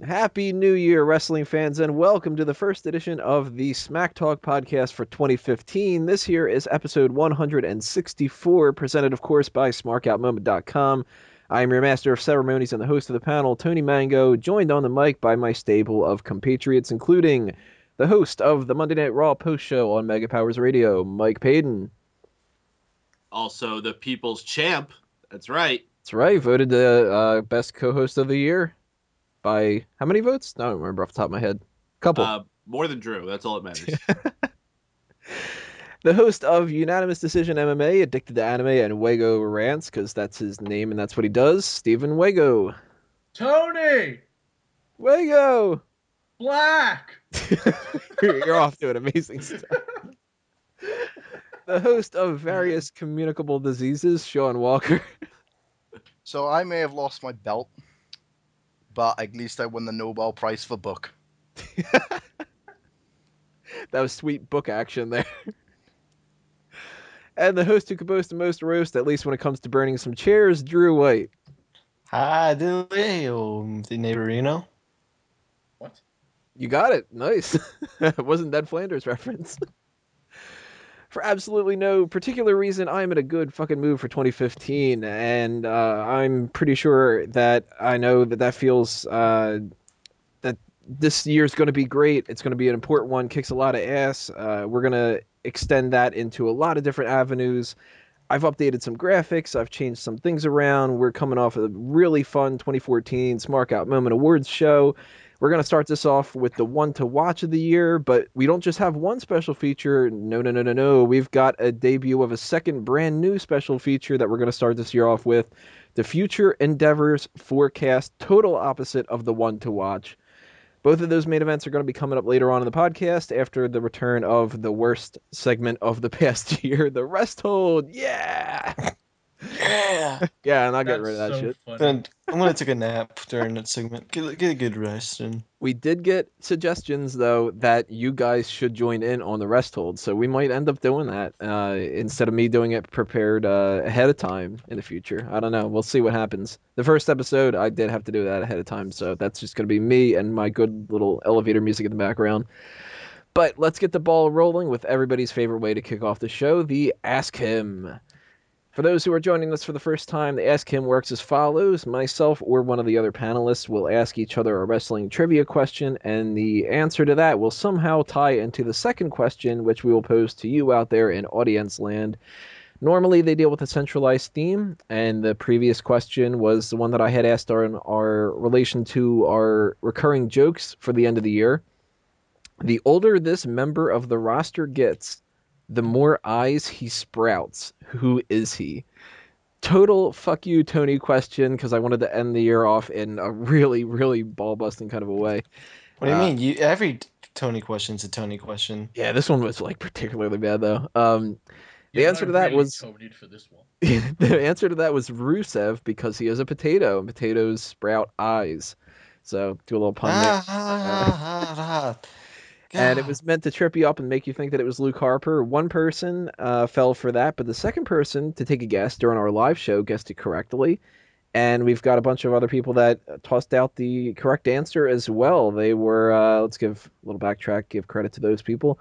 Happy New Year, wrestling fans, and welcome to the first edition of the Smack Talk podcast for 2015. This here is episode 164, presented, of course, by SmarkOutMoment.com. I am your master of ceremonies and the host of the panel, Tony Mango, joined on the mic by my stable of compatriots, including the host of the Monday Night Raw post show on Mega Powers Radio, Mike Payton. Also, the People's Champ. That's right. That's right, voted the best co-host of the year. By how many votes? I don't remember off the top of my head. Couple. More than Drew. That's all that matters. The host of Unanimous Decision MMA, Addicted to Anime, and Wego Rants, because that's his name and that's what he does, Stephen Wego. Tony! Wego! Black! You're off to an amazing start. The host of various communicable diseases, Sean Walker. So I may have lost my belt, but at least I won the Nobel Prize for book. That was sweet book action there. And the host who could boast the most roast, at least when it comes to burning some chairs, Drew White. Hi, the neighborino. What? You got it. Nice. It wasn't Ned Flanders reference. For absolutely no particular reason, I'm in a good fucking mood for 2015, and I'm pretty sure that I know that feels that this year's going to be great. It's going to be an important one, kicks a lot of ass. We're going to extend that into a lot of different avenues. I've updated some graphics. I've changed some things around. We're coming off a really fun 2014 Smark Out Moment Awards show. We're going to start this off with the one to watch of the year, but we don't just have one special feature. No. We've got a debut of a second brand new special feature that we're going to start this year off with. The Future Endeavors Forecast, total opposite of the one to watch. Both of those main events are going to be coming up later on in the podcast after the return of the worst segment of the past year, the Rest Hold. Yeah! Yeah, I'm not getting rid of that shit. I'm gonna take a nap during that segment. Get a good rest. And we did get suggestions though that you guys should join in on the Rest Hold, so we might end up doing that instead of me doing it prepared ahead of time in the future. I don't know. We'll see what happens. The first episode, I did have to do that ahead of time, so that's just gonna be me and my good little elevator music in the background. But let's get the ball rolling with everybody's favorite way to kick off the show, the Ask Him. For those who are joining us for the first time, the Ask Him works as follows. Myself or one of the other panelists will ask each other a wrestling trivia question, and the answer to that will somehow tie into the second question, which we will pose to you out there in audience land. Normally, they deal with a centralized theme, and the previous question was the one that I had asked on our relation to our recurring jokes for the end of the year. The older this member of the roster gets, the more eyes he sprouts. Who is he? Total fuck you, Tony question, because I wanted to end the year off in a really, really ball-busting kind of a way. What do you mean? Every Tony question's a Tony question. Yeah, this one was like particularly bad though. The answer to that was Tony'd for this one. the answer to that was Rusev, because he is a potato and potatoes sprout eyes. So do a little pun there. And it was meant to trip you up and make you think that it was Luke Harper. One person fell for that, but the second person to take a guess during our live show guessed it correctly. And we've got a bunch of other people that tossed out the correct answer as well. They were, let's give a little backtrack, give credit to those people.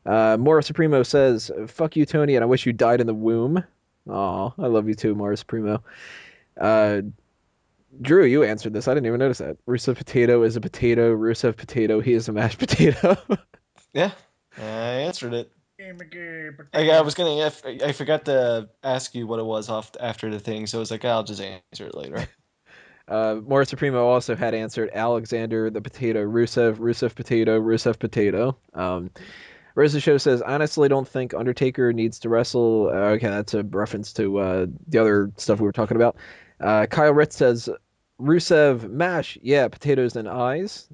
Mora Supremo says, fuck you, Tony, and I wish you died in the womb. Aw, I love you too, Mora Supremo. Drew, you answered this. I didn't even notice that. Rusev Potato is a potato. Rusev Potato, he is a mashed potato. Yeah, I answered it. I was gonna. I forgot to ask you what it was after the thing, so I was like, I'll just answer it later. Mora Supremo also had answered Alexander the Potato Rusev, Rusev Potato, Rusev Potato. Rosa Show says, honestly, don't think Undertaker needs to wrestle. Okay, that's a reference to the other stuff we were talking about. Kyle Ritz says, Rusev, mash, yeah, potatoes and eyes.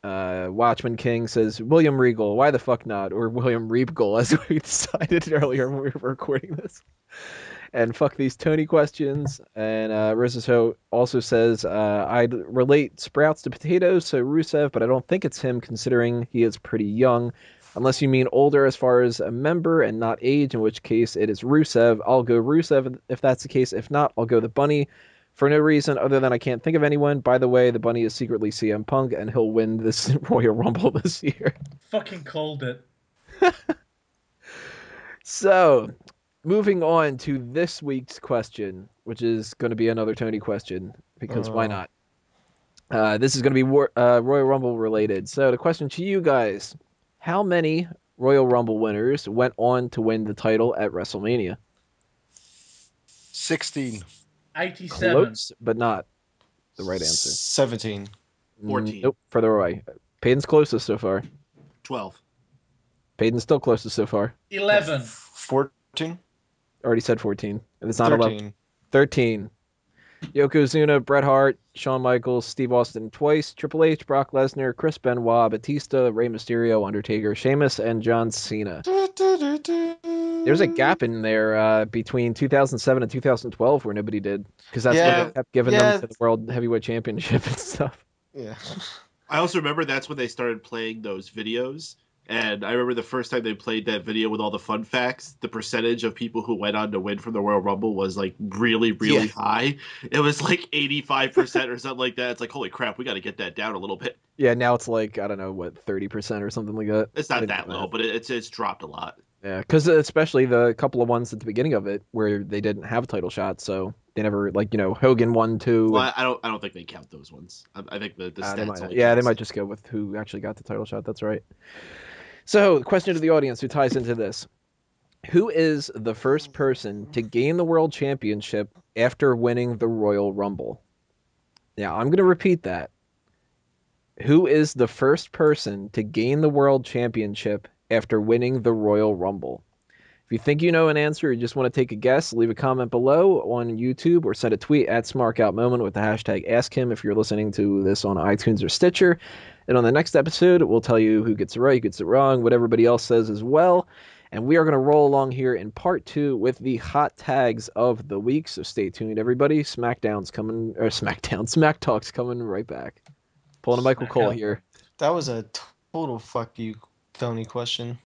Watchman King says, William Regal, why the fuck not? Or William Regal, as we decided earlier when we were recording this. And fuck these Tony questions. And Rosa also says, I'd relate Sprouts to potatoes, so Rusev, but I don't think it's him considering he is pretty young. Unless you mean older as far as a member and not age, in which case it is Rusev. I'll go Rusev if that's the case. If not, I'll go the bunny. for no reason other than I can't think of anyone. By the way, the bunny is secretly CM Punk, and he'll win this Royal Rumble this year. Fucking called it. So, moving on to this week's question, which is going to be another Tony question, because why not? This is going to be Royal Rumble related. So, the question to you guys, how many Royal Rumble winners went on to win the title at WrestleMania? 16. 87. Close, but not the right answer. 17. 14. Nope, further away. Peyton's closest so far. 12. Peyton's still closest so far. 11. 14. Already said 14. And it's not 13. 13. Yokozuna, Bret Hart, Shawn Michaels, Steve Austin twice, Triple H, Brock Lesnar, Chris Benoit, Batista, Rey Mysterio, Undertaker, Sheamus, and John Cena. There's a gap in there between 2007 and 2012 where nobody did, because that's when they kept giving them to the World Heavyweight Championship and stuff. Yeah. I also remember that's when they started playing those videos. And I remember the first time they played that video with all the fun facts, the percentage of people who went on to win from the Royal Rumble was like really, really high. It was like 85% or something like that. It's like, holy crap, we got to get that down a little bit. Yeah, now it's like, I don't know, what, 30% or something like that? It's not that low, but it's dropped a lot. Yeah, because especially the couple of ones at the beginning of it where they didn't have a title shot, so they never, like, you know, Hogan won, 2. Well, I don't think they count those ones. I think the stats only they might just go with who actually got the title shot. That's right. So, question to the audience who ties into this. Who is the first person to gain the World Championship after winning the Royal Rumble? Now, I'm going to repeat that. Who is the first person to gain the World Championship after winning the Royal Rumble? If you think you know an answer or you just want to take a guess, leave a comment below on YouTube or send a tweet at SmarkOutMoment with the hashtag AskHim if you're listening to this on iTunes or Stitcher. And on the next episode, we'll tell you who gets it right, who gets it wrong, what everybody else says as well. And we are going to roll along here in part 2 with the hot tags of the week. So stay tuned, everybody. Smack Talk's coming right back. Pulling a Michael Cole here. That was a total fuck you, Tony question.